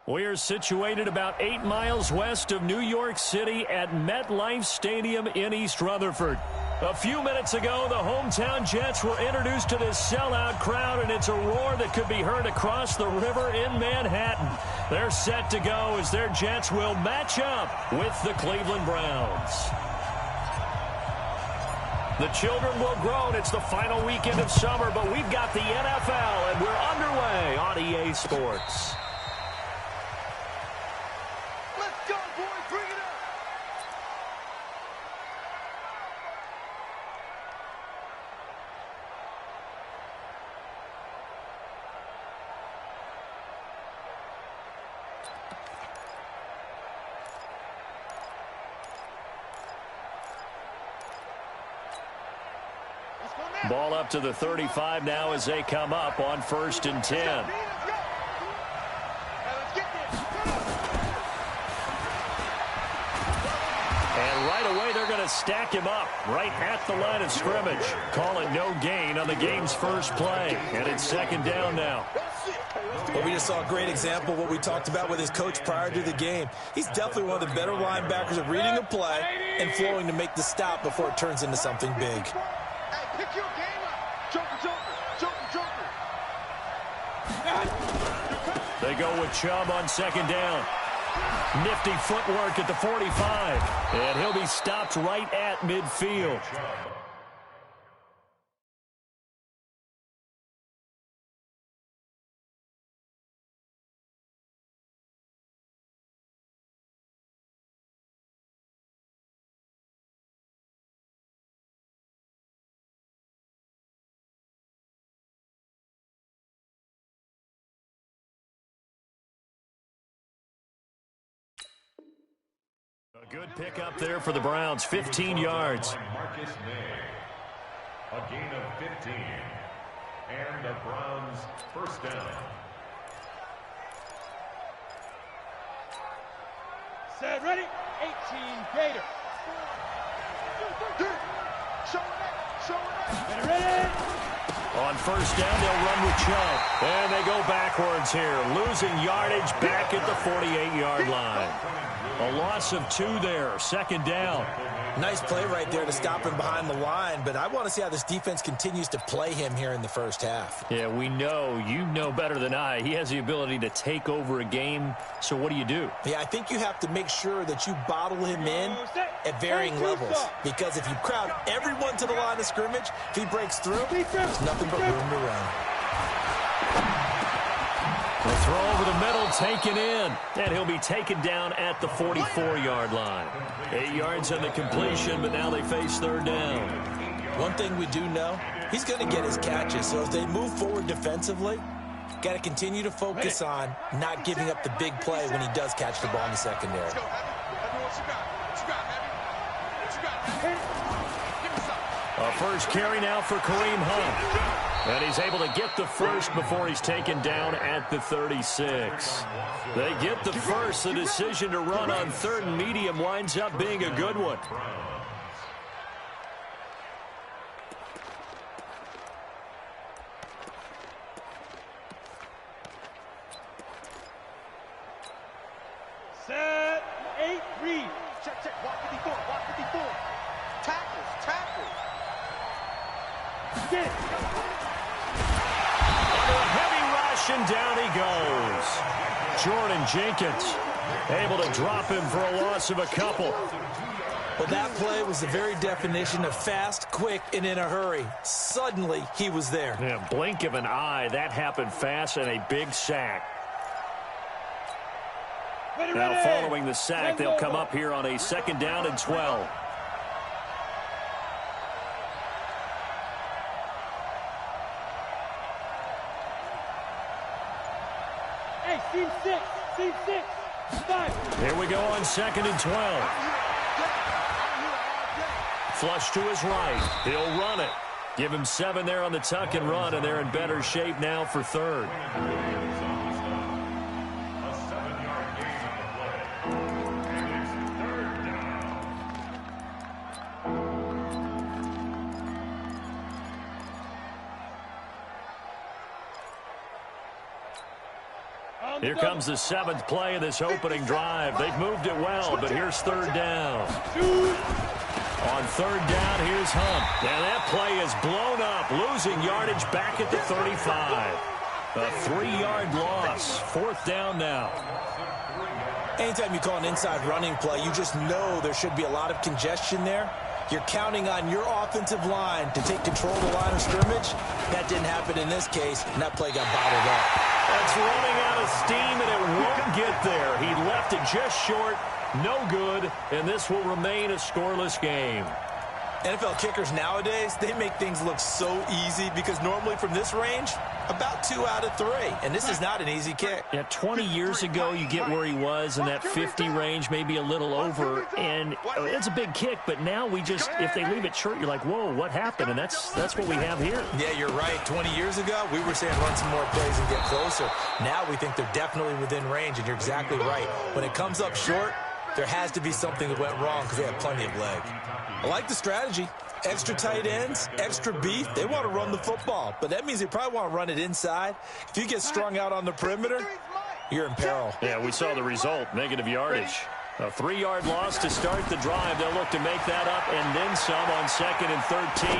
We're situated about 8 miles west of New York City at MetLife Stadium in East Rutherford. A few minutes ago, the hometown Jets were introduced to this sellout crowd, and it's a roar that could be heard across the river in Manhattan. They're set to go as their Jets will match up with the Cleveland Browns. The children will grow, and it's the final weekend of summer, but we've got the NFL, and we're underway on EA Sports. Ball up to the 35 now as they come up on 1st and 10. And right away they're going to stack him up right at the line of scrimmage. Call it no gain on the game's first play. And it's 2nd down now. Well, we just saw a great example of what we talked about with his coach prior to the game. He's definitely one of the better linebackers at reading a play and flowing to make the stop before it turns into something big. Pick your game up. Joker. They go with Chubb on 2nd down. Nifty footwork at the 45. And he'll be stopped right at midfield. A good pickup there for the Browns, 15 yards. A gain of 15. And the Browns first down. Set, ready? 18, Gator. Show it. Ready. On 1st down, they'll run with Chubb. And they go backwards here, losing yardage back at the 48-yard line. A loss of 2 there, 2nd down. Nice play right there to stop him behind the line, but I want to see how this defense continues to play him here in the first half. Yeah, we know, you know better than I, he has the ability to take over a game, so what do you do? Yeah, I think you have to make ssure that you bottle him in at varying levels, because if you crowd everyone to the line of scrimmage, if he breaks through, there's nothing but room to run. The throw over the middle, taken in, and he'll be taken down at the 44-yard line. 8 yards on the completion, but now they face 3rd down. One thing we do know, he's going to get his catches, so as they move forward defensively, got to continue to focus on not giving up the big play when he does catch the ball in the secondary. A first carry now for Kareem Hunt. And he's able to get the first before he's taken down at the 36. They get the first. The decision to run on 3rd and medium winds up being a good one. Set, 8, read. Check. Walk 54. Tackles. Get. Under a heavy rush, and down he goes. Jordan Jenkins able to drop him for a loss of a couple. Well, that play was the very definition of fast, quick, and in a hurry. Suddenly, he was there. Yeah, blink of an eye. That happened fast, and a big sack. Now following the sack, they'll come up here on a 2nd down and 12. Hey, team 6, 5. Here we go on 2nd and 12. Flush to his right. He'll run it. Give him 7 there on the tuck and run, and they're in better shape now for 3rd. Here comes the 7th play of this opening drive. They've moved it well, but here's 3rd down. On 3rd down, here's Hunt. And that play is blown up, losing yardage back at the 35. A 3-yard loss. 4th down now. Anytime you call an inside running play, you just know there should be a lot of congestion there. You're counting on your offensive line to take control of the line of scrimmage. That didn't happen in this case, and that play got bottled up. That's running out of steam, and it won't get there. He left it just short. No good, and this will remain a scoreless game. NFL kickers nowadays, they make things look so easy because normally from this range, about 2 out of 3. And this is not an easy kick. Yeah, 20 years ago, you get where he was in that 50 range, maybe a little over. And it's a big kick, but now we just, if they leave it short, you're like, whoa, what happened? And that's what we have here. Yeah, you're right. 20 years ago, we were saying run some more plays and get closer. Now we think they're definitely within range, and you're exactly right. When it comes up short, there has to be something that went wrong because they have plenty of leg. I like the strategy. Extra tight ends, extra beef. They want to run the football, but that means they probably want to run it inside. If you get strung out on the perimeter, you're in peril. Yeah, we saw the result, negative yardage. A 3-yard loss to start the drive. They'll look to make that up and then some on 2nd and 13.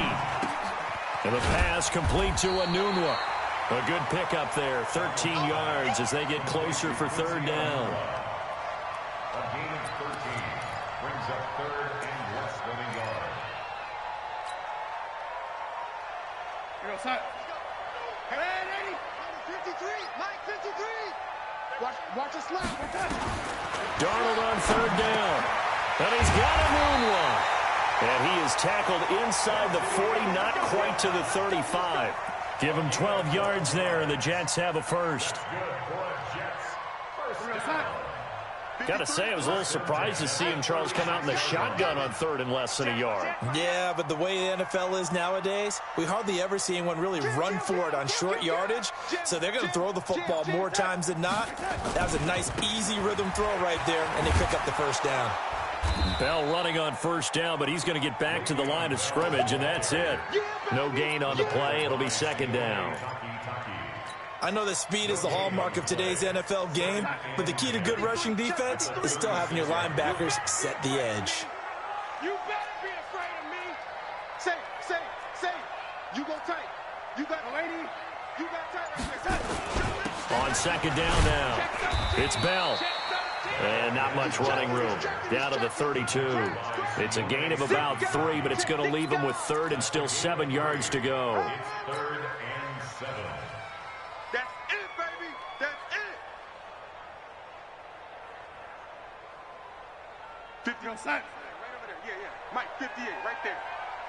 And the pass complete to Anunwa. A good pickup there, 13 yards as they get closer for 3rd down. A gain of 13 brings up 3rd and less than a yard. Hey, ready? 53, Mike 53. Watch us slap. Darnold on 3rd down. And he's got a moonwalk. And he is tackled inside the 40, not quite to the 35. Give him 12 yards there, and the Jets have a first. Got to say, I was a little surprised to see him, Charles, come out in the shotgun on 3rd and less than a yard. Yeah, but the way the NFL is nowadays, we hardly ever see anyone really run for it on short yardage. So they're going to throw the football more times than not. That was a nice, easy rhythm throw right there, and they pick up the 1st down. Bell running on 1st down, but he's going to get back to the line of scrimmage, and that's it. No gain on the play. It'll be 2nd down. I know that speed is the hallmark of today's NFL game, but the key to good rushing defense is still having your linebackers set the edge. You better be afraid of me. Say. You go tight. You got lady. You got tight right there. On 2nd down now, it's Bell. And not much running room. Down to the 32. It's a gain of about 3, but it's going to leave him with 3rd and still 7 yards to go. It's 3rd and 7. That's it, baby. That's it. 50 on side. Right over there. Yeah. Mike, 58, right there.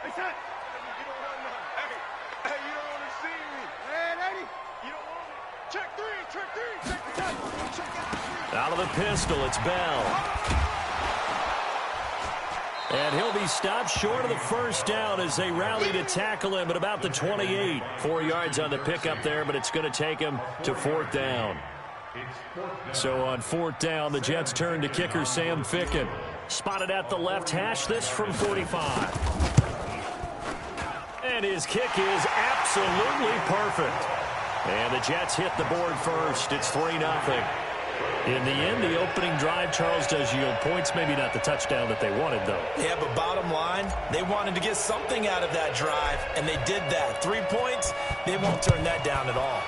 Hey, son. You don't want nothing. Hey, you don't want to see me. Hey, lady. You don't want me. Check 3. Check the time. Out of the pistol, it's Bell. And he'll be stopped short of the 1st down as they rally to tackle him at about the 28. 4 yards on the pickup there, but it's going to take him to 4th down. So on 4th down, the Jets turn to kicker Sam Ficken. Spotted at the left hash, this from 45. And his kick is absolutely perfect. And the Jets hit the board first. It's 3-0. In the end, the opening drive, Charles, does yield points. Maybe not the touchdown that they wanted, though. Yeah, but bottom line, they wanted to get something out of that drive, and they did that. 3 points, they won't turn that down at all.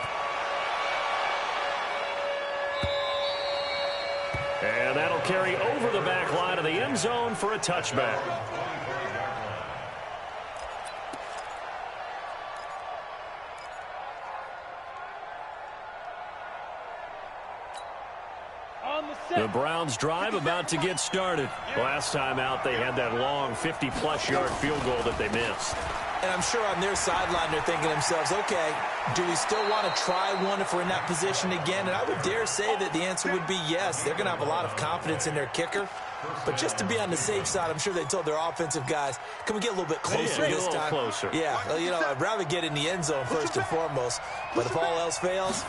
And that'll carry over the back line of the end zone for a touchback. The Browns drive about to get started. Last time out, they had that long 50-plus yard field goal that they missed. And I'm sure on their sideline, they're thinking to themselves, okay, do we still want to try one if we're in that position again? And I would dare say that the answer would be yes. They're going to have a lot of confidence in their kicker. But just to be on the safe side, I'm sure they told their offensive guys, can we get a little bit closer this time? Closer. Yeah, I'd rather get in the end zone first and foremost. But if all else fails,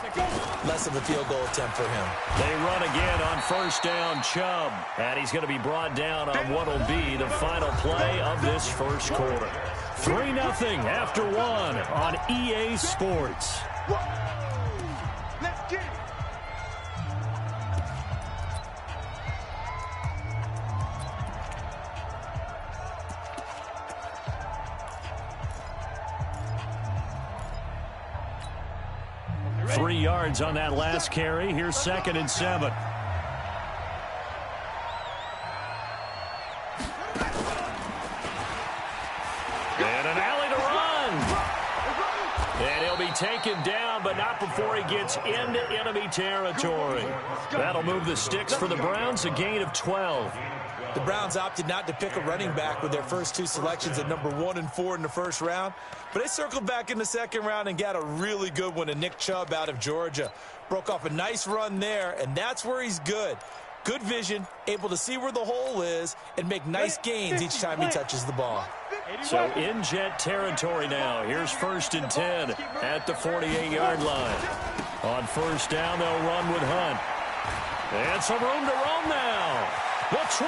less of a field goal attempt for him. They run again on 1st down, Chubb. And he's going to be brought down on what will be the final play of this first quarter. 3-0 after 1 on EA Sports. Let's get it. 3 yards on that last carry. Here's 2nd and 7. And an alley to run. And he'll be taken down, but not before he gets into enemy territory. That'll move the sticks for the Browns, a gain of 12. The Browns opted not to pick a running back with their first 2 selections at number 1 and 4 in the first round. But they circled back in the second round and got a really good one to Nick Chubb out of Georgia. Broke off a nice run there, and that's where he's good. Good vision, able to see where the hole is, and make nice gains each time he touches the ball. So in jet territory now. Here's 1st and 10 at the 48-yard line. On 1st down, they'll run with Hunt. And some room to roam now. The 20.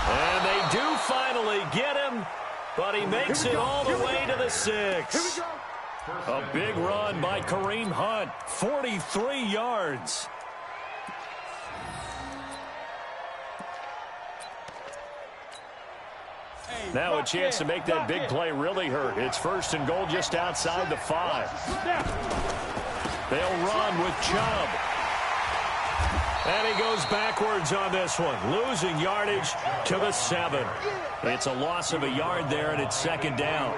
And they do finally get him, but he makes it all the way to the 6. A big run by Kareem Hunt, 43 yards. Now a chance to make that big play really hurt. It's 1st and goal just outside the 5. They'll run with Chubb. And he goes backwards on this one, losing yardage to the 7. It's a loss of a yard there, and it's 2nd down.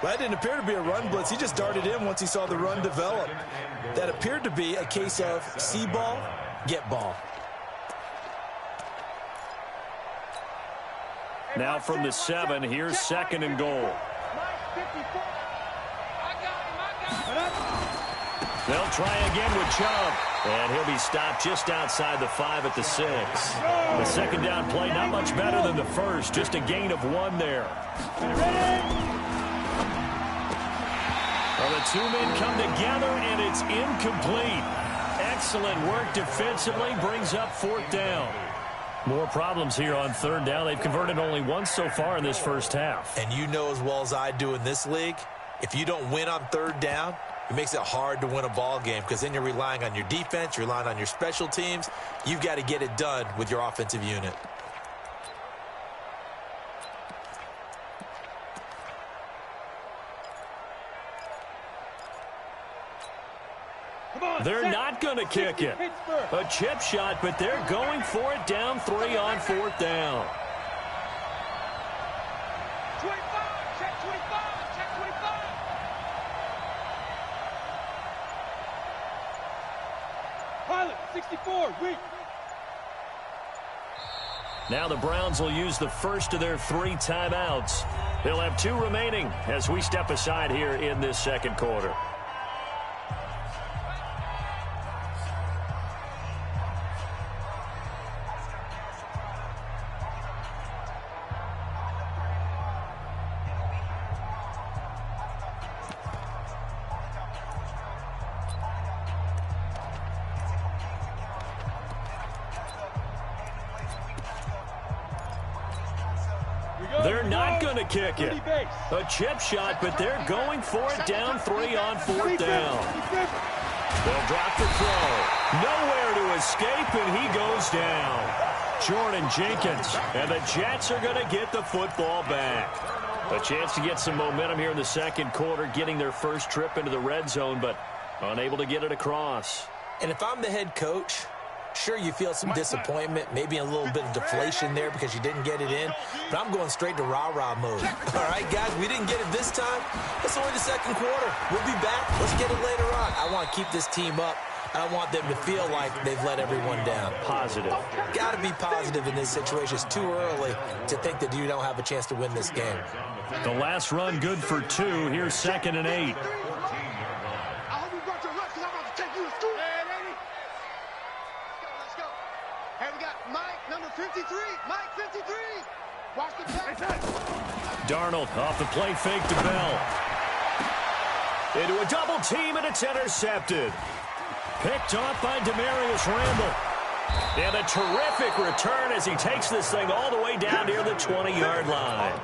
Well, that didn't appear to be a run blitz. He just darted in once he saw the run develop. That appeared to be a case of see ball, get ball. Now from the 7, here's 2nd and goal. They'll try again with Chubb. And he'll be stopped just outside the 5 at the 6. The 2nd down play not much better than the first. Just a gain of 1 there. Well, the 2 men come together, and it's incomplete. Excellent work defensively. Brings up 4th down. More problems here on 3rd down. They've converted only once so far in this first half. And you know as well as I do in this league, if you don't win on 3rd down, it makes it hard to win a ball game because then you're relying on your defense, you're relying on your special teams. You've got to get it done with your offensive unit. They're not going to kick it. A chip shot, but they're going for it down 3 on 4th down. 25, check 25, check 25. Pilot, 64, weak. Now the Browns will use the first of their 3 timeouts. They'll have 2 remaining as we step aside here in this 2nd quarter. They're not going to kick it. A chip shot, but they're going for it down 3 on 4th down. They'll drop the throw. Nowhere to escape, and he goes down. Jordan Jenkins, and the Jets are going to get the football back. A chance to get some momentum here in the 2nd quarter, getting their first trip into the red zone, but unable to get it across. And if I'm the head coach, sure, you feel some disappointment, maybe a little bit of deflation there because you didn't get it in, but I'm going straight to rah-rah mode. All right, guys, we didn't get it this time. It's only the 2nd quarter. We'll be back. Let's get it later on. I want to keep this team up. I don't want them to feel like they've let everyone down. Positive. Got to be positive in this situation. It's too early to think that you don't have a chance to win this game. The last run good for 2. Here's 2nd and 8. Number 53, Mike 53. Watch the pass. Darnold off the play fake to Bell. Into a double team, and it's intercepted. Picked off by Demarius Randall. And a terrific return as he takes this thing all the way down near the 20-yard line.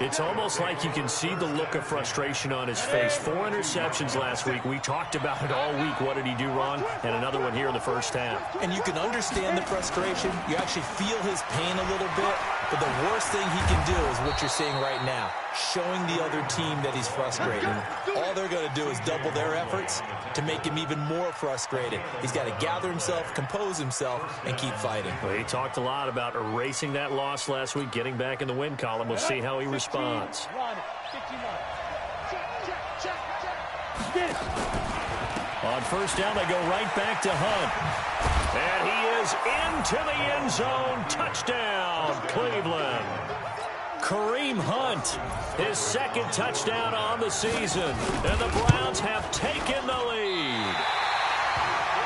It's almost like you can see the look of frustration on his face. 4 interceptions last week. We talked about it all week. What did he do wrong? And another one here in the first half. And you can understand the frustration. You actually feel his pain a little bit. But the worst thing he can do is what you're seeing right now, showing the other team that he's frustrated. All they're going to do is double their efforts to make him even more frustrated. He's got to gather himself, compose himself, and keep fighting. Well, he talked a lot about erasing that loss last week, getting back in the win column. We'll see how he responds. On first down, they go right back to Hunt. And he is into the end zone. Touchdown, Cleveland. Kareem Hunt, his second touchdown on the season. And the Browns have taken the lead.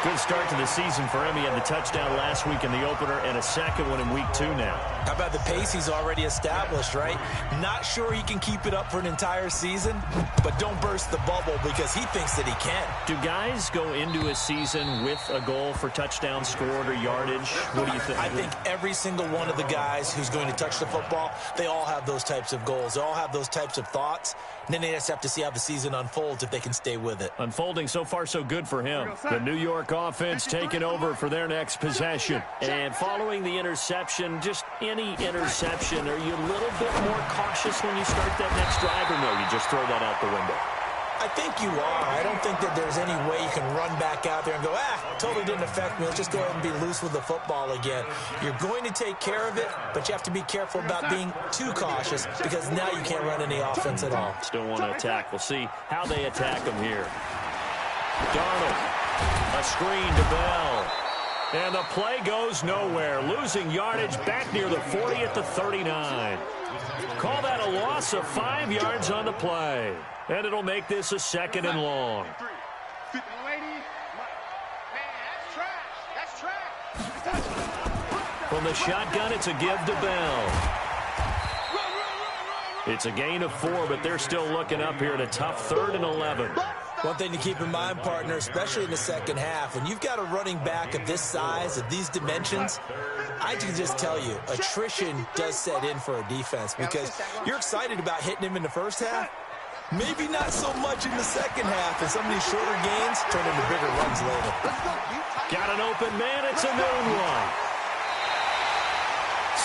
Good start to the season for him. He had the touchdown last week in the opener and a second one in week 2 now. How about the pace he's already established, right? Not sure he can keep it up for an entire season, but don't burst the bubble because he thinks that he can. Do guys go into a season with a goal for touchdowns scored or yardage? What do you think? I think every single one of the guys who's going to touch the football, they all have those types of goals. They all have those types of thoughts. And then they just have to see how the season unfolds if they can stay with it. Unfolding so far so good for him. The New York offense taking over for their next possession. And following the interception, just any interception, are you a little bit more cautious when you start that next drive, or no, you just throw that out the window? I think you are. I don't think that there's any way you can run back out there and go, totally didn't affect me. Let's just go ahead and be loose with the football again. You're going to take care of it, but you have to be careful about being too cautious because now you can't run any offense at all. Still want to attack. We'll see how they attack him here. Darnold, a screen to Bell. And the play goes nowhere. Losing yardage back near the 40 at the 39. Call that a loss of 5 yards on the play. And it'll make this a second and long. From the shotgun, it's a give to Bell. It's a gain of 4, but they're still looking up here at a tough 3rd and 11. One thing to keep in mind, partner, especially in the second half, when you've got a running back of this size, of these dimensions, I can just tell you, attrition does set in for a defense because you're excited about hitting him in the first half. Maybe not so much in the second half, and some of these shorter gains turn into bigger runs later. Got an open man. It's a noon one.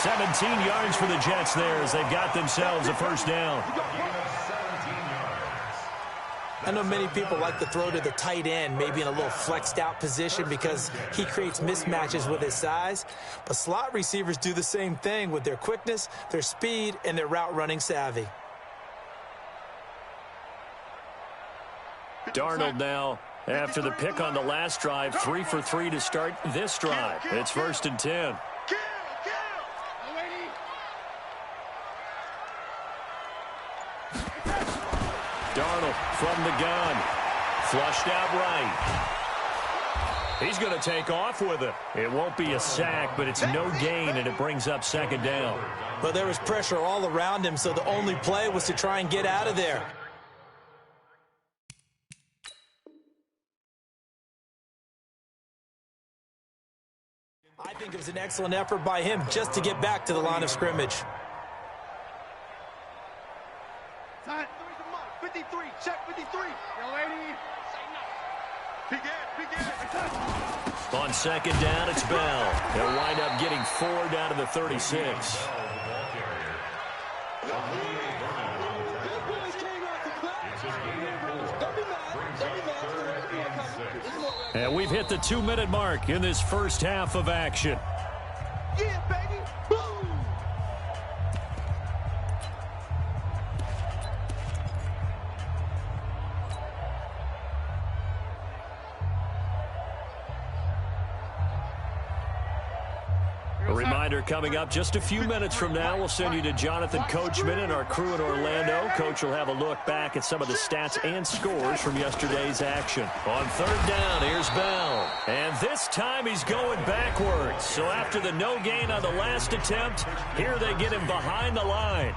17 yards for the Jets there as they've got themselves a first down. I know many people like to throw to the tight end, maybe in a little flexed out position because he creates mismatches with his size. But slot receivers do the same thing with their quickness, their speed, and their route running savvy. Darnold now, after the pick on the last drive, 3 for 3 to start this drive. It's 1st and 10. Darnold from the gun. Flushed out right. He's going to take off with it. It won't be a sack, but it's no gain, and it brings up 2nd down. But there was pressure all around him, so the only play was to try and get out of there. I think it was an excellent effort by him just to get back to the line of scrimmage. 53, check 53. Young lady. Big On 2nd down, it's Bell. They'll wind up getting 4 down to the 36. And we've hit the 2-minute mark in this first half of action. Yeah, baby. Boom. A reminder coming up just a few minutes from now, we'll send you to Jonathan Coachman and our crew in Orlando. Coach will have a look back at some of the stats and scores from yesterday's action. On 3rd down, here's Bell. And this time he's going backwards. So after the no gain on the last attempt, here they get him behind the line.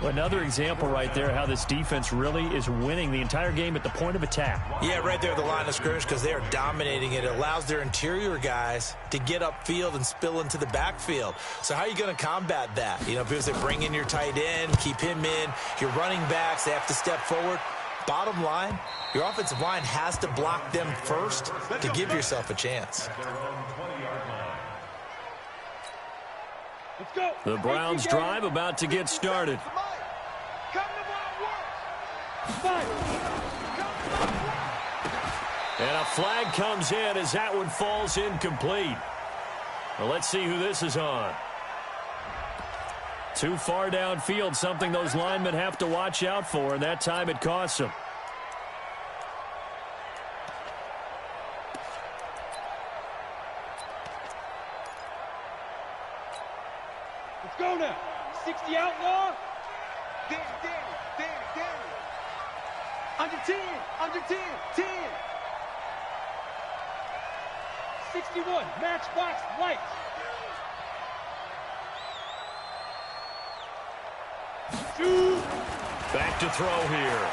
Another example right there how this defense really is winning the entire game at the point of attack. Yeah, right there at the line of scrimmage because they are dominating it. It allows their interior guys to get upfield and spill into the backfield. So how are you going to combat that? You know, because they bring in your tight end, keep him in, your running backs, they have to step forward. Bottom line, your offensive line has to block them first to give yourself a chance. The Browns drive about to get started. And a flag comes in as that one falls incomplete. Well, let's see who this is on. Too far downfield, something those linemen have to watch out for, and that time it costs them. Let's go now. 60 outlaw. Danny. Under 10. 10. 61, matchbox light. Back to throw here.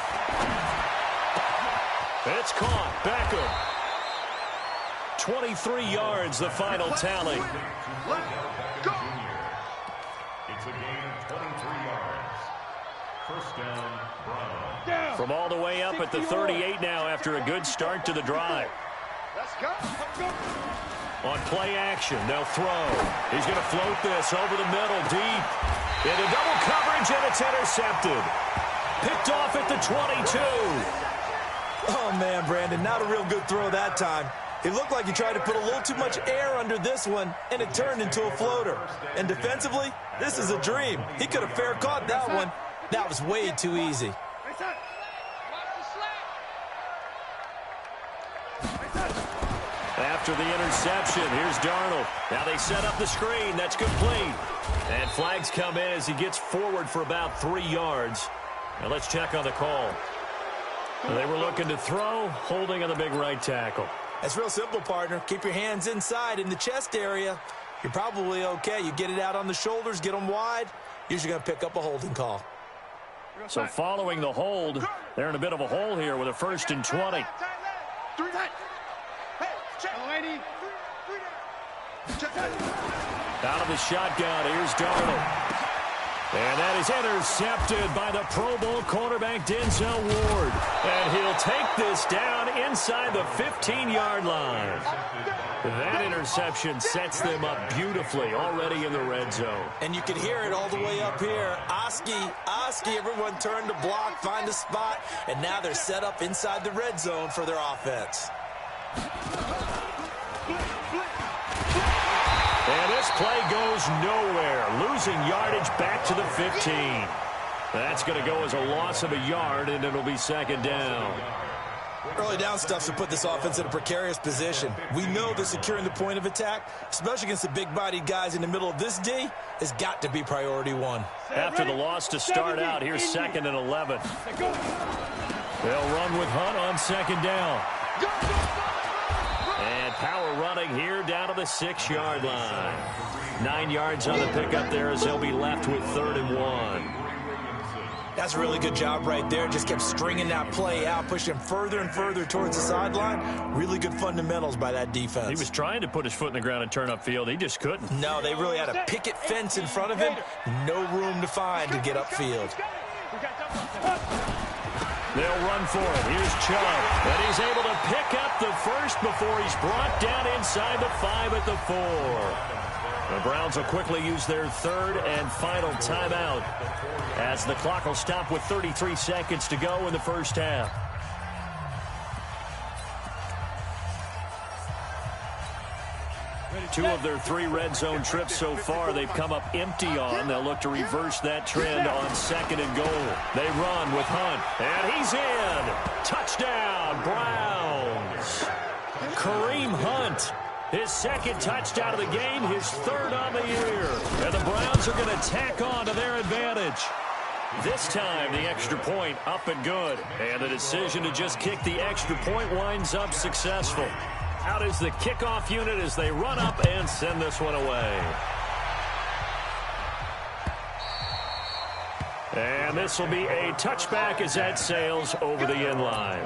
It's caught. Beckham. 23 yards, the final tally. Go. It's a gain of 23 yards. First down, Brown. From all the way up at the 38 now after a good start to the drive. Let's go. On play action, they'll throw. He's going to float this over the middle, deep. Into double coverage, and it's intercepted. Picked off at the 22. Oh, man, Brandon, not a real good throw that time. It looked like he tried to put a little too much air under this one, and it turned into a floater. And defensively, this is a dream. He could have fair caught that one. That was way too easy. After the interception, here's Darnold. Now they set up the screen. That's complete. And flags come in as he gets forward for about 3 yards. Now let's check on the call. They were looking to throw, holding on the big right tackle. That's real simple, partner. Keep your hands inside in the chest area. You're probably okay. You get it out on the shoulders, get them wide. Usually going to pick up a holding call. So following the hold, they're in a bit of a hole here with a 1st and 20. Out of the shotgun, here's Darnold. And that is intercepted by the Pro Bowl cornerback Denzel Ward. And he'll take this down inside the 15-yard line. That interception sets them up beautifully already in the red zone. And you can hear it all the way up here. Oski, everyone turned to block, find a spot, and now they're set up inside the red zone for their offense. And this play goes nowhere, losing yardage back to the 15. That's going to go as a loss of a yard, and it'll be 2nd down. Early down stuff should put this offense in a precarious position. We know that securing the point of attack, especially against the big-bodied guys in the middle of this D, has got to be priority one. After the loss to start out, here's 2nd and 11. They'll run with Hunt on 2nd down. And power running here down to the 6-yard line. 9 yards on the pickup there as they'll be left with 3rd and 1. That's a really good job right there. Just kept stringing that play out, pushing further and further towards the sideline. Really good fundamentals by that defense. He was trying to put his foot in the ground and turn upfield. He just couldn't. No, they really had a picket fence in front of him. No room to find to get upfield. They'll run for it. Here's Chubb. And he's able to pick up the first before he's brought down inside the 5 at the 4. The Browns will quickly use their 3rd and final timeout as the clock will stop with 33 seconds to go in the first half. Two of their 3 red zone trips so far they've come up empty on. They'll look to reverse that trend on 2nd and goal. They run with Hunt, and he's in. Touchdown, Browns. Kareem Hunt, his 2nd touchdown of the game, his 3rd on the year. And the Browns are going to tack on to their advantage. This time, the extra point up and good. And the decision to just kick the extra point winds up successful. Out is the kickoff unit as they run up and send this one away. And this will be a touchback as that sails over the end line.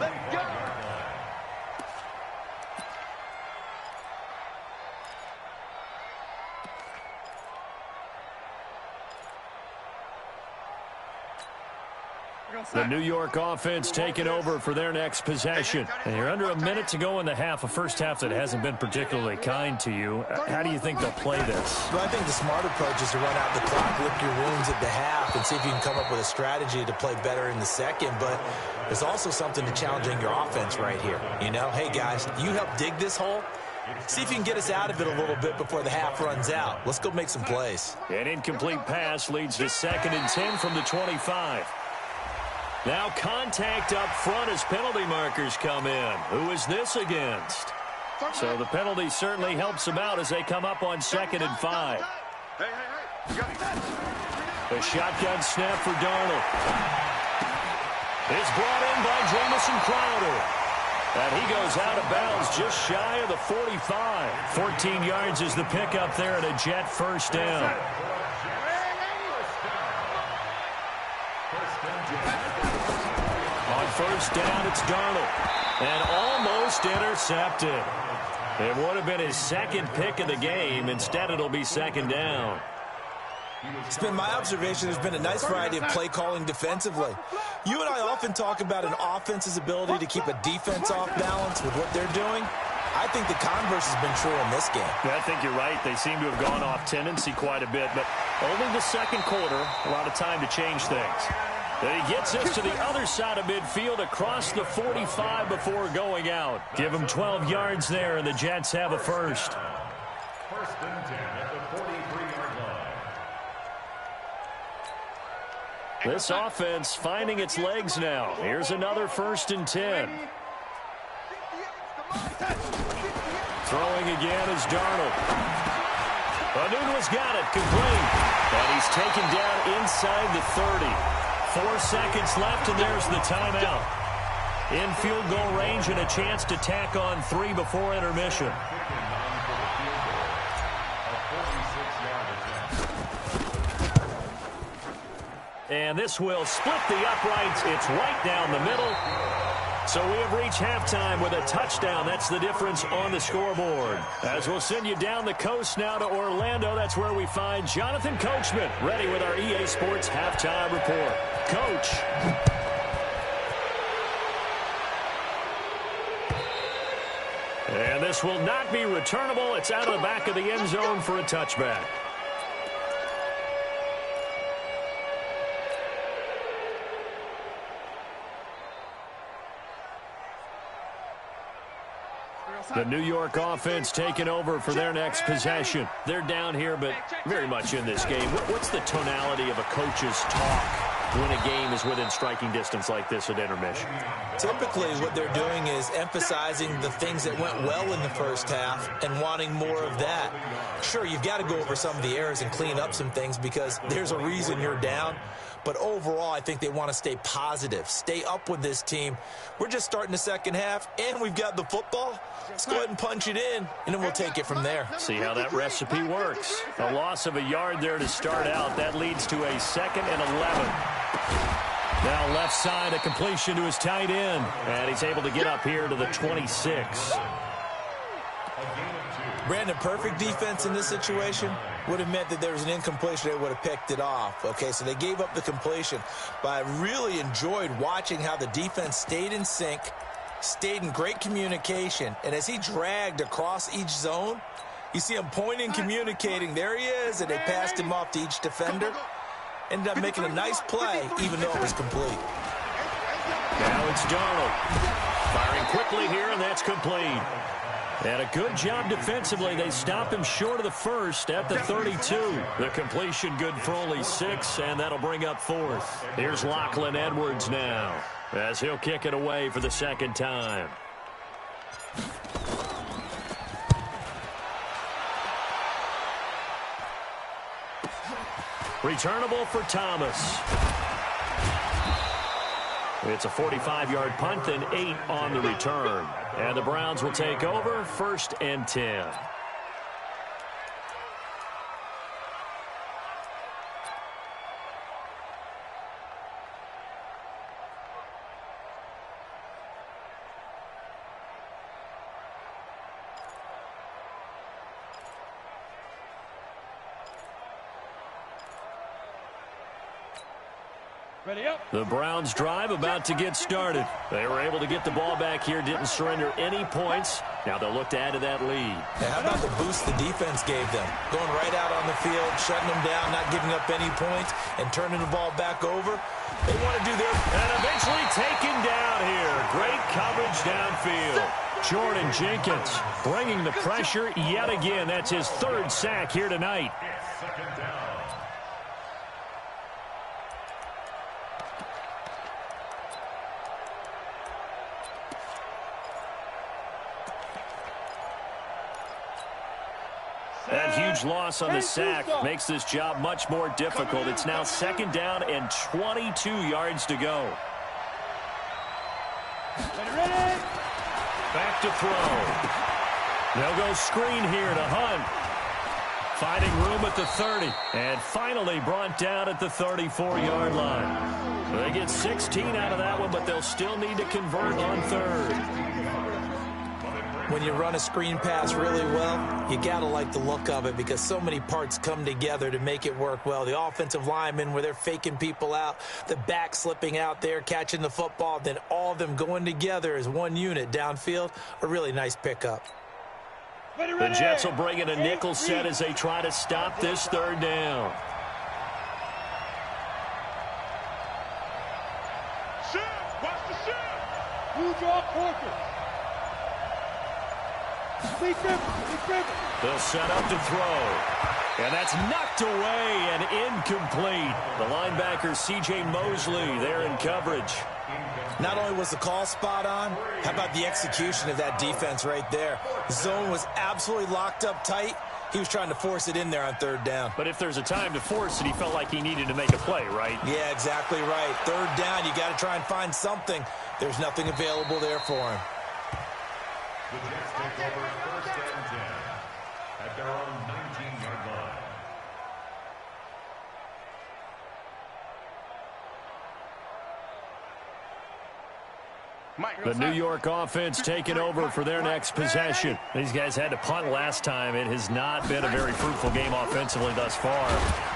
The New York offense taking over for their next possession. And you're under a minute to go in the half, a first half that hasn't been particularly kind to you. How do you think they'll play this? Well, I think the smart approach is to run out the clock, lick your wounds at the half, and see if you can come up with a strategy to play better in the second. But there's also something to challenging your offense right here. You know, hey, guys, you help dig this hole. See if you can get us out of it a little bit before the half runs out. Let's go make some plays. An incomplete pass leads to 2nd and 10 from the 25. Now contact up front as penalty markers come in. Who is this against? So the penalty certainly helps them out as they come up on 2nd and 5. A shotgun snap for Darnold. It's brought in by Jamison Crowder. And he goes out of bounds just shy of the 45. 14 yards is the pickup there, and a Jet first down. On first down, it's Darnold. And almost intercepted. It would have been his 2nd pick of the game. Instead, it'll be 2nd down. It's been my observation there's been a nice variety of play calling defensively. You and I often talk about an offense's ability to keep a defense off balance with what they're doing. I think the converse has been true in this game. Yeah, I think you're right. They seem to have gone off tendency quite a bit, but only the 2nd quarter, a lot of time to change things. Then he gets us to the other side of midfield across the 45 before going out. Give him 12 yards there, and the Jets have a first. 1st and 10 at the 43-yard line. This offense finding its legs now. Here's another 1st and 10. Throwing again is Darnold. Anunua's got it, complete. And he's taken down inside the 30. 4 seconds left, and there's the timeout. In field goal range and a chance to tack on 3 before intermission. And this will split the uprights. It's right down the middle. So we have reached halftime with a touchdown. That's the difference on the scoreboard. As we'll send you down the coast now to Orlando, that's where we find Jonathan Coachman, ready with our EA Sports halftime report. Coach. And this will not be returnable. It's out of the back of the end zone for a touchback. The New York offense taking over for their next possession. They're down here, but very much in this game. What's the tonality of a coach's talk when a game is within striking distance like this at intermission? Typically, what they're doing is emphasizing the things that went well in the first half and wanting more of that. Sure, you've got to go over some of the errors and clean up some things because there's a reason you're down. But overall, I think they want to stay positive, stay up with this team. We're just starting the second half, and we've got the football. Let's go ahead and punch it in, and then we'll take it from there. See how that recipe works. A loss of a yard there to start out. That leads to a 2nd and 11. Now left side, a completion to his tight end. And he's able to get up here to the 26. Brandon, perfect defense in this situation would have meant that there was an incompletion. They would have picked it off. Okay, so they gave up the completion. But I really enjoyed watching how the defense stayed in sync, stayed in great communication. And as he dragged across each zone, you see him pointing, communicating. There he is, and they passed him off to each defender. Ended up making a nice play, even though it was complete. Now it's Darnold. Firing quickly here, and that's complete. And a good job defensively. They stop him short of the first at the 32. The completion good for only 6, and that'll bring up 4th. Here's Lachlan Edwards now, as he'll kick it away for the 2nd time. Returnable for Thomas. It's a 45-yard punt and 8 on the return. And the Browns will take over 1st and 10. Ready up. The Browns drive about to get started. They were able to get the ball back here, didn't surrender any points. Now they'll look to add to that lead. Hey, how about the boost the defense gave them? Going right out on the field, shutting them down, not giving up any points, and turning the ball back over. They want to do their... And eventually taken down here. Great coverage downfield. Jordan Jenkins bringing the pressure yet again. That's his third sack here tonight. Second down. That huge loss on the sack makes this job much more difficult. It's now second down and 22 yards to go. Ready. Back to throw. They'll go screen here to Hunt. Finding room at the 30. And finally brought down at the 34-yard line. They get 16 out of that one, but they'll still need to convert on third. When you run a screen pass really well, you got to like the look of it because so many parts come together to make it work well. The offensive linemen, where they're faking people out, the back slipping out there, catching the football, then all of them going together as one unit downfield, a really nice pickup. The Jets will bring in a nickel set as they try to stop this third down. Shift. Watch the shift. You draw quarter. They'll set up to throw. And that's knocked away and incomplete. The linebacker, C.J. Mosley, there in coverage. Not only was the call spot on, how about the execution of that defense right there? The zone was absolutely locked up tight. He was trying to force it in there on third down. But if there's a time to force it, he felt like he needed to make a play, right? Yeah, exactly right. Third down, you got to try and find something. There's nothing available there for him. The Jets take over first and 10 at their own 19-yard line. The New York offense taking over for their next possession. These guys had to punt last time. It has not been a very fruitful game offensively thus far.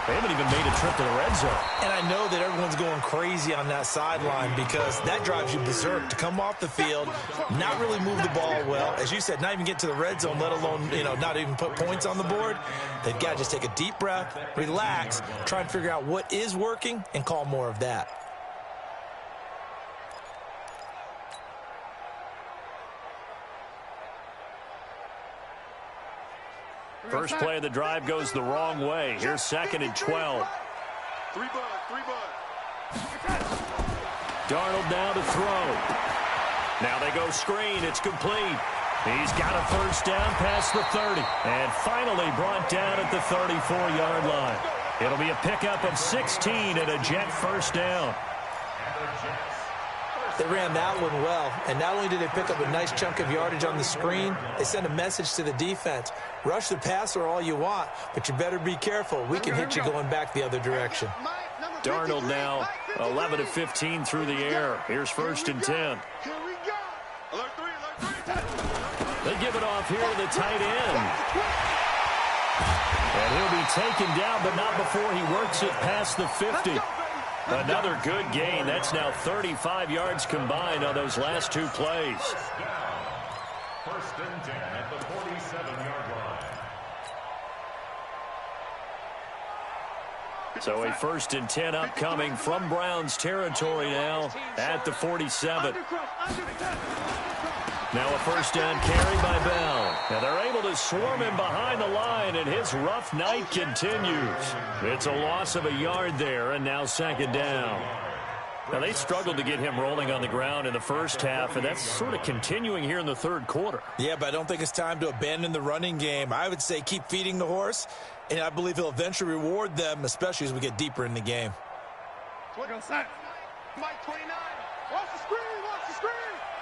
They haven't even made a trip to the red zone. And I know that everyone's going crazy on that sideline because that drives you berserk to come off the field, not really move the ball well. As you said, not even get to the red zone, let alone, not even put points on the board. They've got to just take a deep breath, relax, try and figure out what is working and call more of that. First play of the drive goes the wrong way. Here's second and 12. Three bud. Darnold now to throw. Now they go screen. It's complete. He's got a first down past the 30. And finally brought down at the 34-yard line. It'll be a pickup of 16 and a Jet first down. They ran that one well, and not only did they pick up a nice chunk of yardage on the screen, they sent a message to the defense. Rush the passer all you want, but you better be careful. We can hit you going back the other direction. Darnold now 11 of 15 through the air. Here's first and 10. Here we go. Alert three. They give it off here to the tight end. And he'll be taken down, but not before he works it past the 50. Another good gain. That's now 35 yards combined on those last two plays. First and 10 at the 47-yard line. So a first and 10 upcoming from Browns territory now at the 47. Now a first down carry by Bell. Now they're able to swarm him behind the line, and his rough night continues. It's a loss of a yard there, and now second down. Now they struggled to get him rolling on the ground in the first half, and that's sort of continuing here in the third quarter. Yeah, but I don't think it's time to abandon the running game. I would say keep feeding the horse, and I believe he'll eventually reward them, especially as we get deeper in the game. Mike 29. Watch the screen. Watch the screen.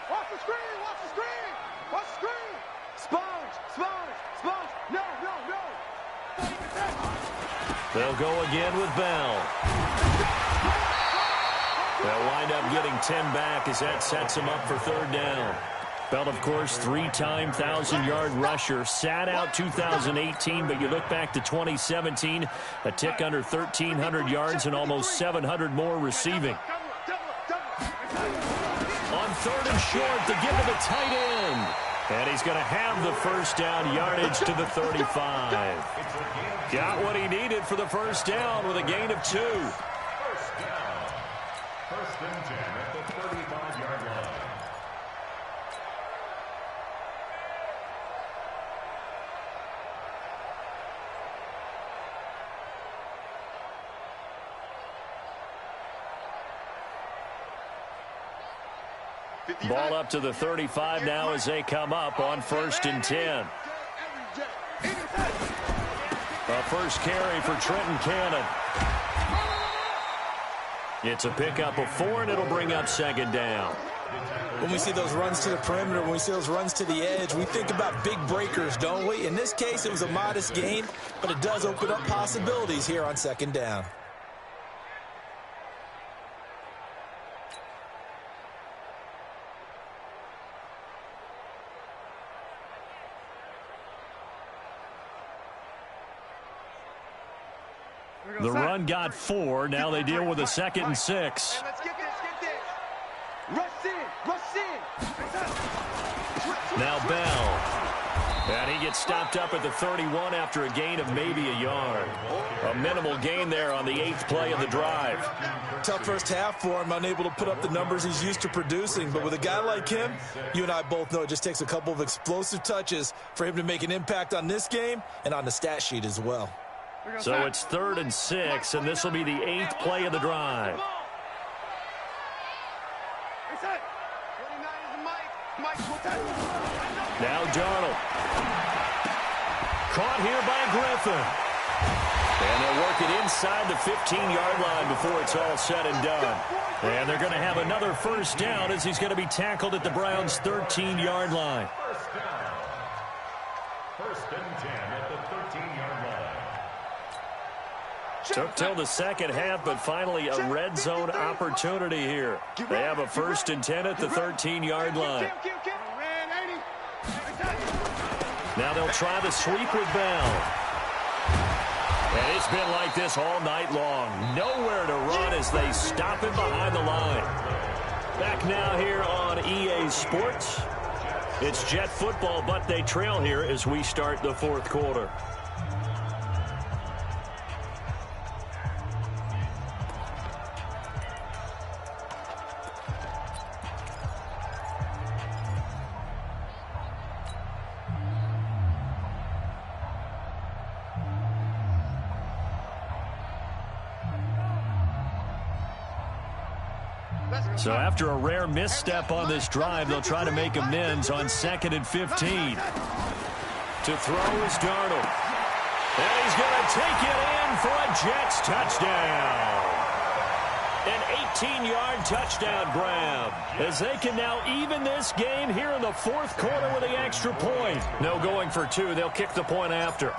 Watch the screen. Watch the screen. Watch the screen. Sponge. No. They'll go again with Bell. They'll wind up getting 10 back as that sets them up for third down. Bell, of course, three-time 1,000-yard rusher. Sat out 2018, but you look back to 2017, a tick under 1,300 yards and almost 700 more receiving. On third and short, to give to the tight end. And he's going to have the first down yardage to the 35. Got what he needed for the first down with a gain of 2. First down. First and 10 at the 35-yard line. Ball up to the 35 now as they come up on first and 10. A first carry for Trenton Cannon. It's a pickup of 4, and it'll bring up second down. When we see those runs to the perimeter, when we see those runs to the edge, we think about big breakers, don't we? In this case, it was a modest gain, but it does open up possibilities here on second down. The run got 4. Now they deal with a second and 6. Let's get this. Rush in. Now Bell. And he gets stopped up at the 31 after a gain of maybe a yard. A minimal gain there on the 8th play of the drive. Tough first half for him, unable to put up the numbers he's used to producing. But with a guy like him, you and I both know it just takes a couple of explosive touches for him to make an impact on this game and on the stat sheet as well. So it's third and 6, and this will be the 8th play of the drive. Now Darnold. Caught here by Griffin. And they'll work it inside the 15-yard line before it's all said and done. And they're going to have another first down as he's going to be tackled at the Browns' 13-yard line. First down. First and 10 at the 13-yard line. Took till the second half, but finally a red zone opportunity here. They have a first and 10 at the 13-yard line. Now they'll try the sweep with Bell. And it's been like this all night long. Nowhere to run as they stop him behind the line. Back now here on EA Sports. It's Jet football, but they trail here as we start the fourth quarter. So after a rare misstep on this drive, they'll try to make amends on 2nd and 15. To throw is Darnold. And he's going to take it in for a Jets touchdown. An 18-yard touchdown grab as they can now even this game here in the fourth quarter with the extra point. No going for 2. They'll kick the point after.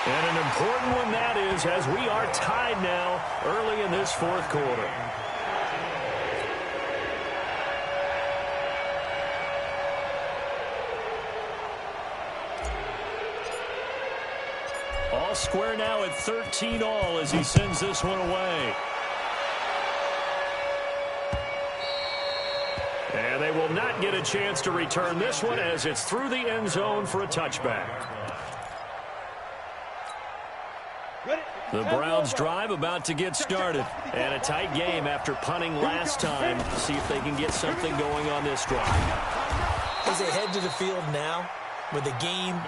And an important one that is, as we are tied now early in this fourth quarter. All square now at 13 all as he sends this one away. And they will not get a chance to return this one as it's through the end zone for a touchback. The Browns drive about to get started. And a tight game after punting last time. See if they can get something going on this drive. As they head to the field now, with the game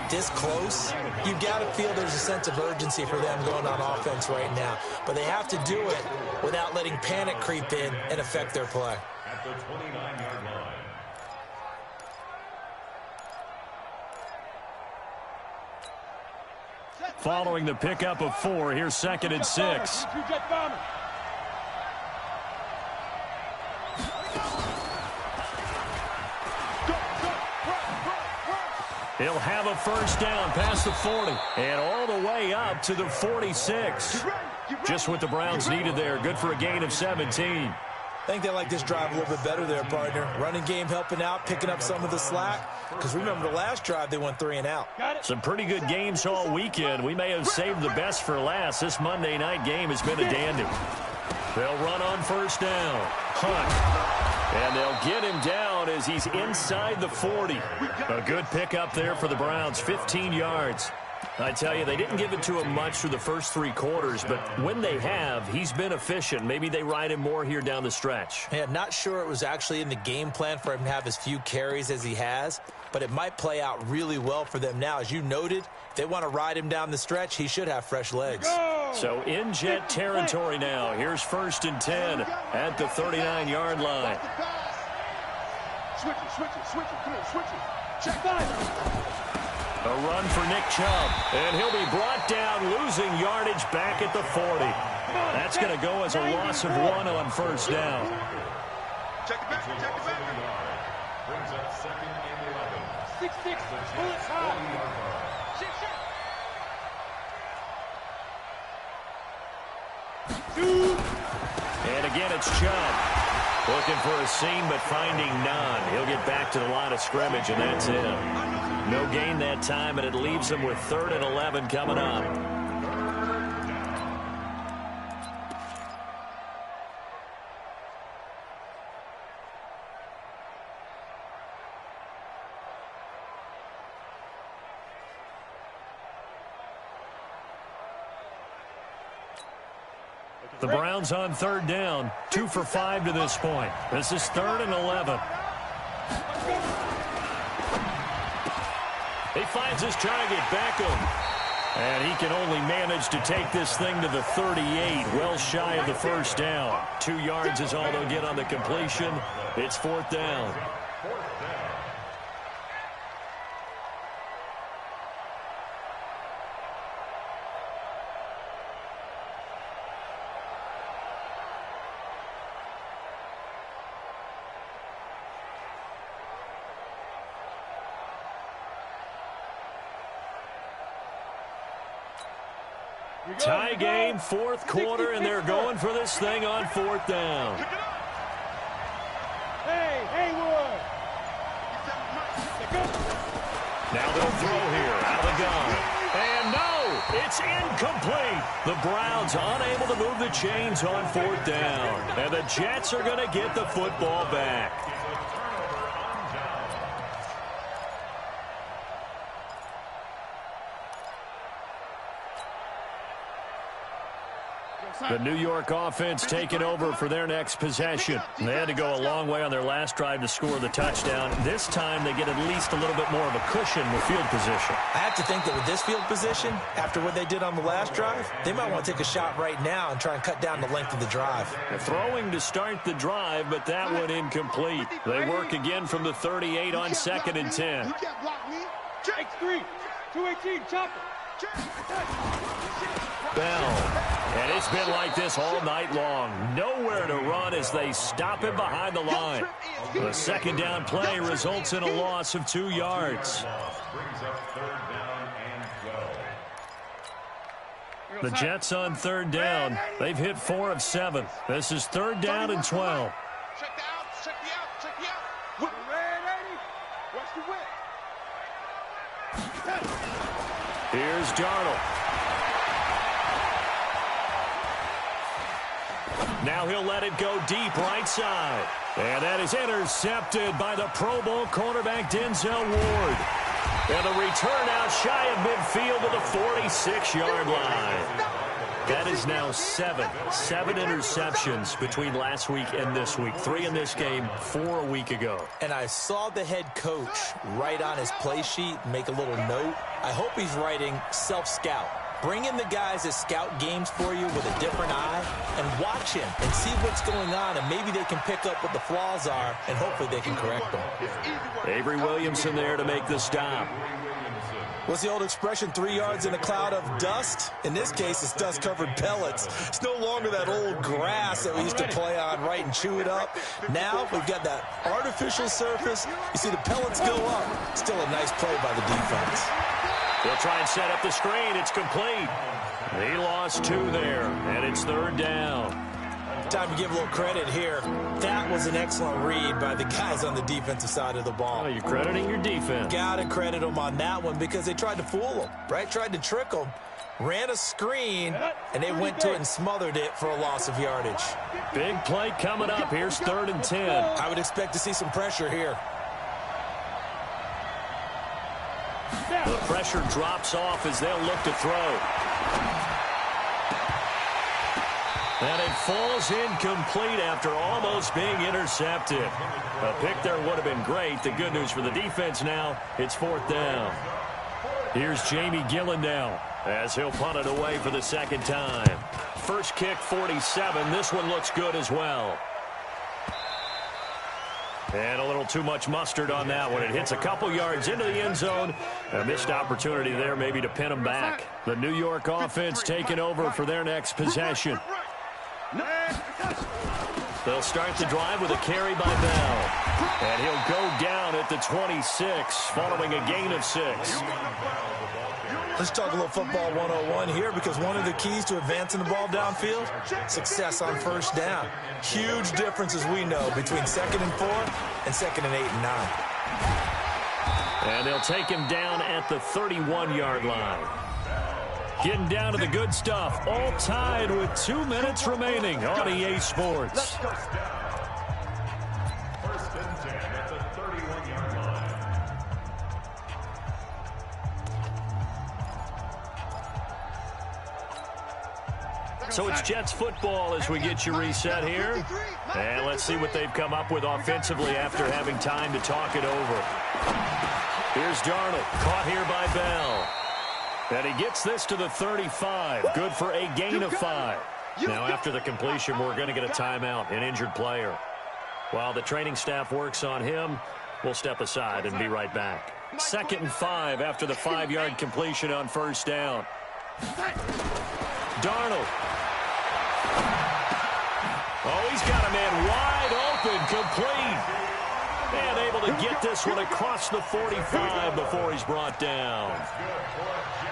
this close, you've got to feel there's a sense of urgency for them going on offense right now. But they have to do it without letting panic creep in and affect their play. At the 29-yard line. Following the pickup of 4, here's 2nd and 6. He'll have a first down past the 40 and all the way up to the 46. Just what the Browns needed there. Good for a gain of 17. I think they like this drive a little bit better there, partner. Running game helping out, picking up some of the slack. Because remember the last drive, they went 3 and out. Some pretty good games all weekend. We may have saved the best for last. This Monday night game has been a dandy. They'll run on first down. Hunt. And they'll get him down as he's inside the 40. A good pickup there for the Browns, 15 yards. I tell you, they didn't give it to him much through the first 3 quarters, but when they have, he's been efficient. Maybe they ride him more here down the stretch. Yeah, not sure it was actually in the game plan for him to have as few carries as he has, but it might play out really well for them now. As you noted, if they want to ride him down the stretch, he should have fresh legs. So in Jet territory now. Here's 1st and 10 at the 39-yard line. Switch it. Come on, switch it. Check 5. A run for Nick Chubb, and he'll be brought down, losing yardage back at the 40. That's going to go as a loss of 1 on first down. Check it back. Brings up 2nd and 11. 6-6. Bullets high. Shit. 2. And again, it's Chubb. Looking for a seam, but finding none. He'll get back to the line of scrimmage, and that's it. No gain that time, and it leaves him with 3rd and 11 coming up. The Browns on 3rd down, 2 for 5 to this point. This is 3rd and 11. He finds his target, Beckham. And he can only manage to take this thing to the 38, well shy of the first down. 2 yards is all they'll get on the completion. It's 4th down. Tie game, 4th quarter, and they're going for this thing on 4th down. Hey, Haywood. Now they'll throw here out of the gun. And no, it's incomplete. The Browns unable to move the chains on 4th down. And the Jets are going to get the football back. The New York offense taking over for their next possession. They had to go a long way on their last drive to score the touchdown. This time they get at least a little bit more of a cushion with field position. I have to think that with this field position, after what they did on the last drive, they might want to take a shot right now and try and cut down the length of the drive. They're throwing to start the drive, but that one incomplete. They work again from the 38 on 2nd and 10. You can't block me. X3. 218. Chopper. Bell. And it's been like this all night long. Nowhere to run as they stop him behind the line. The 2nd down play results in a loss of 2 yards. Brings up 3rd down and 12. The Jets on 3rd down. They've hit 4 of 7. This is 3rd down and 12. Check the out. Check the out. Whip. Watch the whip. Here's Darnold. Now he'll let it go deep right side. And that is intercepted by the Pro Bowl cornerback Denzel Ward. And the return out shy of midfield to the 46-yard line. That is now 7 interceptions between last week and this week. 3 in this game, 4 a week ago. And I saw the head coach write on his play sheet, make a little note. I hope he's writing self-scout. Bring in the guys that scout games for you with a different eye and watch him and see what's going on, and maybe they can pick up what the flaws are, and hopefully they can correct them. Avery Williamson there to make the stop. What's the old expression, 3 yards in a cloud of dust? In this case, it's dust-covered pellets. It's no longer that old grass that we used to play on, right, and chew it up. Now we've got that artificial surface. You see the pellets go up. Still a nice play by the defense. They'll try and set up the screen. It's complete. He lost 2 there, and it's 3rd down. Time to give a little credit here. That was an excellent read by the guys on the defensive side of the ball. Oh, you're crediting your defense. Got to credit them on that one because they tried to fool them, right? Tried to trick them. Ran a screen, and they went to it and smothered it for a loss of yardage. Big play coming up. Here's 3rd and 10. I would expect to see some pressure here. The pressure drops off as they'll look to throw. And it falls incomplete after almost being intercepted. A pick there would have been great. The good news for the defense now, it's 4th down. Here's Jamie Gillen now as he'll punt it away for the 2nd time. First kick, 47. This one looks good as well. And a little too much mustard on that one. It hits a couple yards into the end zone. A missed opportunity there maybe to pin them back. The New York offense taking over for their next possession. They'll start the drive with a carry by Bell. And he'll go down at the 26 following a gain of 6. Let's talk a little football 101 here because one of the keys to advancing the ball downfield, success on first down. Huge difference, as we know, between 2nd and 4 and 2nd and 8 and 9. And they'll take him down at the 31-yard line. Getting down to the good stuff, all tied with 2 minutes remaining on EA Sports. First and 10 at the 31-yard line. So it's Jets football as we get you reset here. And let's see what they've come up with offensively after having time to talk it over. Here's Darnold, caught here by Bell. And he gets this to the 35. Good for a gain of 5. Now after the completion, we're going to get a timeout, an injured player. While the training staff works on him, we'll step aside and be right back. 2nd and 5 after the 5-yard completion on first down. Darnold. Oh, he's got a man wide open, complete. And able to get this one across the 45 before he's brought down.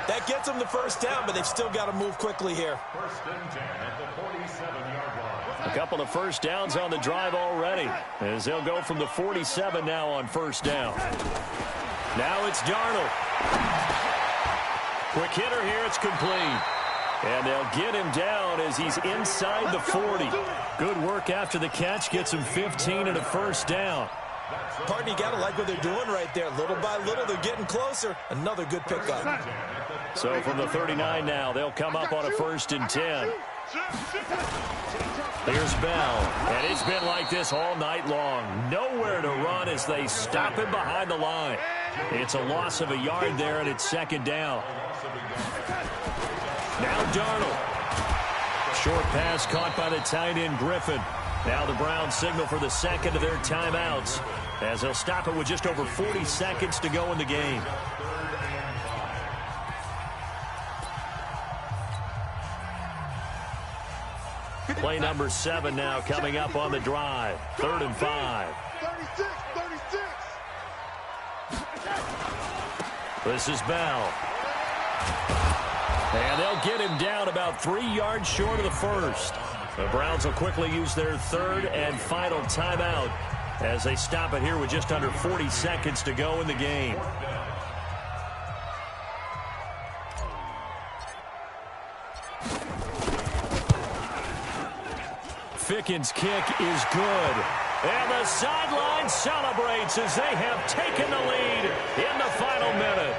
That gets them the first down, but they've still got to move quickly here. First and 10 at the 47-yard line. A couple of first downs on the drive already, as they'll go from the 47 now on first down. Now it's Darnold. Quick hitter here, it's complete. And they'll get him down as he's inside the 40. Good work after the catch, gets him 15 and a first down. Partner, you got to like what they're doing right there. Little by little, they're getting closer. Another good pickup. So from the 39 now, they'll come up on a 1st and 10. Here's Bell, and it's been like this all night long. Nowhere to run as they stop him behind the line. It's a loss of a yard there, and it's 2nd down. Now Darnold. Short pass caught by the tight end Griffin. Now the Browns signal for the 2nd of their timeouts as they'll stop it with just over 40 seconds to go in the game. Play number 7 now coming up on the drive. 3rd and 5. 36. This is Bell. And they'll get him down about 3 yards short of the first. The Browns will quickly use their 3rd and final timeout as they stop it here with just under 40 seconds to go in the game. Fickens' kick is good. And the sideline celebrates as they have taken the lead in the final minute.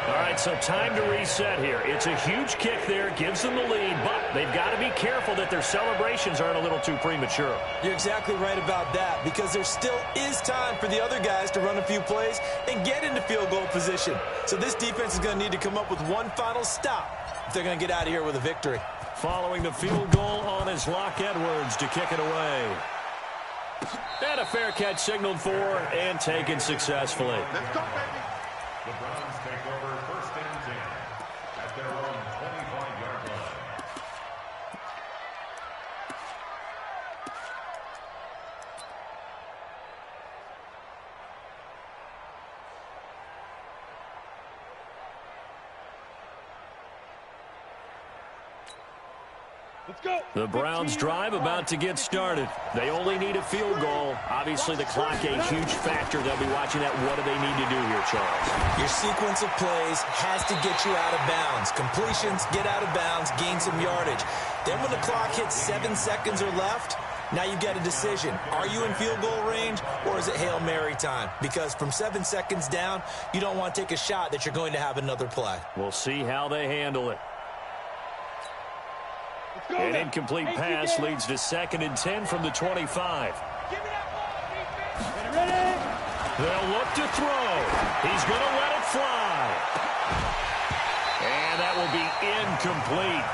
All right, so time to reset here. It's a huge kick there, gives them the lead, but they've got to be careful that their celebrations aren't a little too premature. You're exactly right about that because there still is time for the other guys to run a few plays and get into field goal position. So this defense is going to need to come up with one final stop if they're going to get out of here with a victory. Following the field goal on is Locke Edwards to kick it away. And a fair catch signaled for and taken successfully. Let's go, baby. The Browns take over 1st and 10 at their own 25-yard line. Let's go. The Browns drive about to get started. They only need a field goal. Obviously, the clock a huge factor. They'll be watching that. What do they need to do here, Charles? Your sequence of plays has to get you out of bounds. Completions, get out of bounds, gain some yardage. Then when the clock hits 7 seconds or left, now you've got a decision. Are you in field goal range, or is it Hail Mary time? Because from 7 seconds down, you don't want to take a shot that you're going to have another play. We'll see how they handle it. An incomplete pass leads to 2nd and 10 from the 25. They'll look to throw. He's going to let it fly. And that will be incomplete.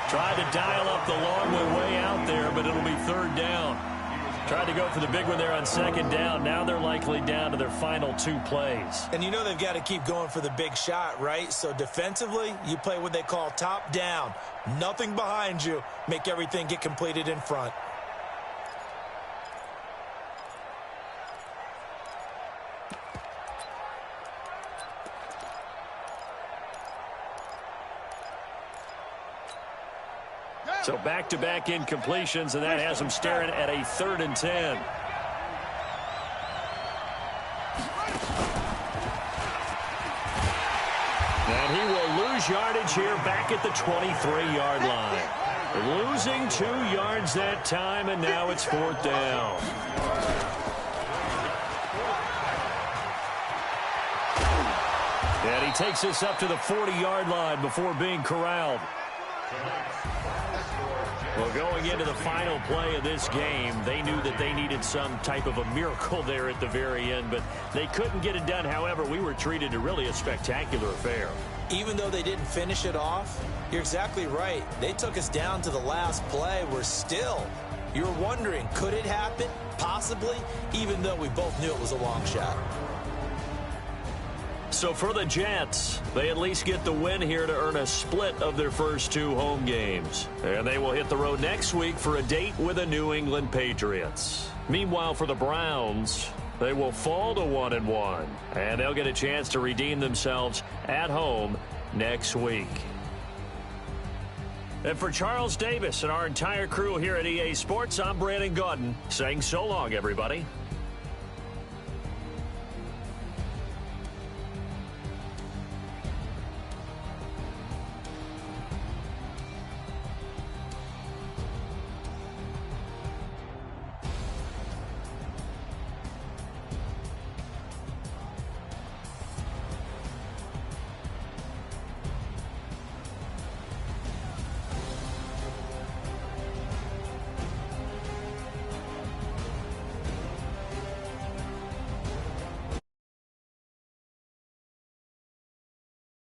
Tried to dial up the long way out there, but it'll be 3rd down. Tried to go for the big one there on 2nd down. Now they're likely down to their final 2 plays. And you know they've got to keep going for the big shot, right? So defensively, you play what they call top down. Nothing behind you. Make everything get completed in front. So back-to-back incompletions, and that has them staring at a 3rd and 10. And he will lose yardage here back at the 23-yard line. Losing 2 yards that time, and now it's 4th down. And he takes this up to the 40-yard line before being corralled. Well, going into the final play of this game, they knew that they needed some type of a miracle there at the very end, but they couldn't get it done. However, we were treated to really a spectacular affair. Even though they didn't finish it off, you're exactly right. They took us down to the last play. We're still, you're wondering, could it happen? Possibly, even though we both knew it was a long shot. So for the Jets, they at least get the win here to earn a split of their first 2 home games. And they will hit the road next week for a date with the New England Patriots. Meanwhile, for the Browns, they will fall to 1-1. And they'll get a chance to redeem themselves at home next week. And for Charles Davis and our entire crew here at EA Sports, I'm Brandon Gaudin saying so long, everybody.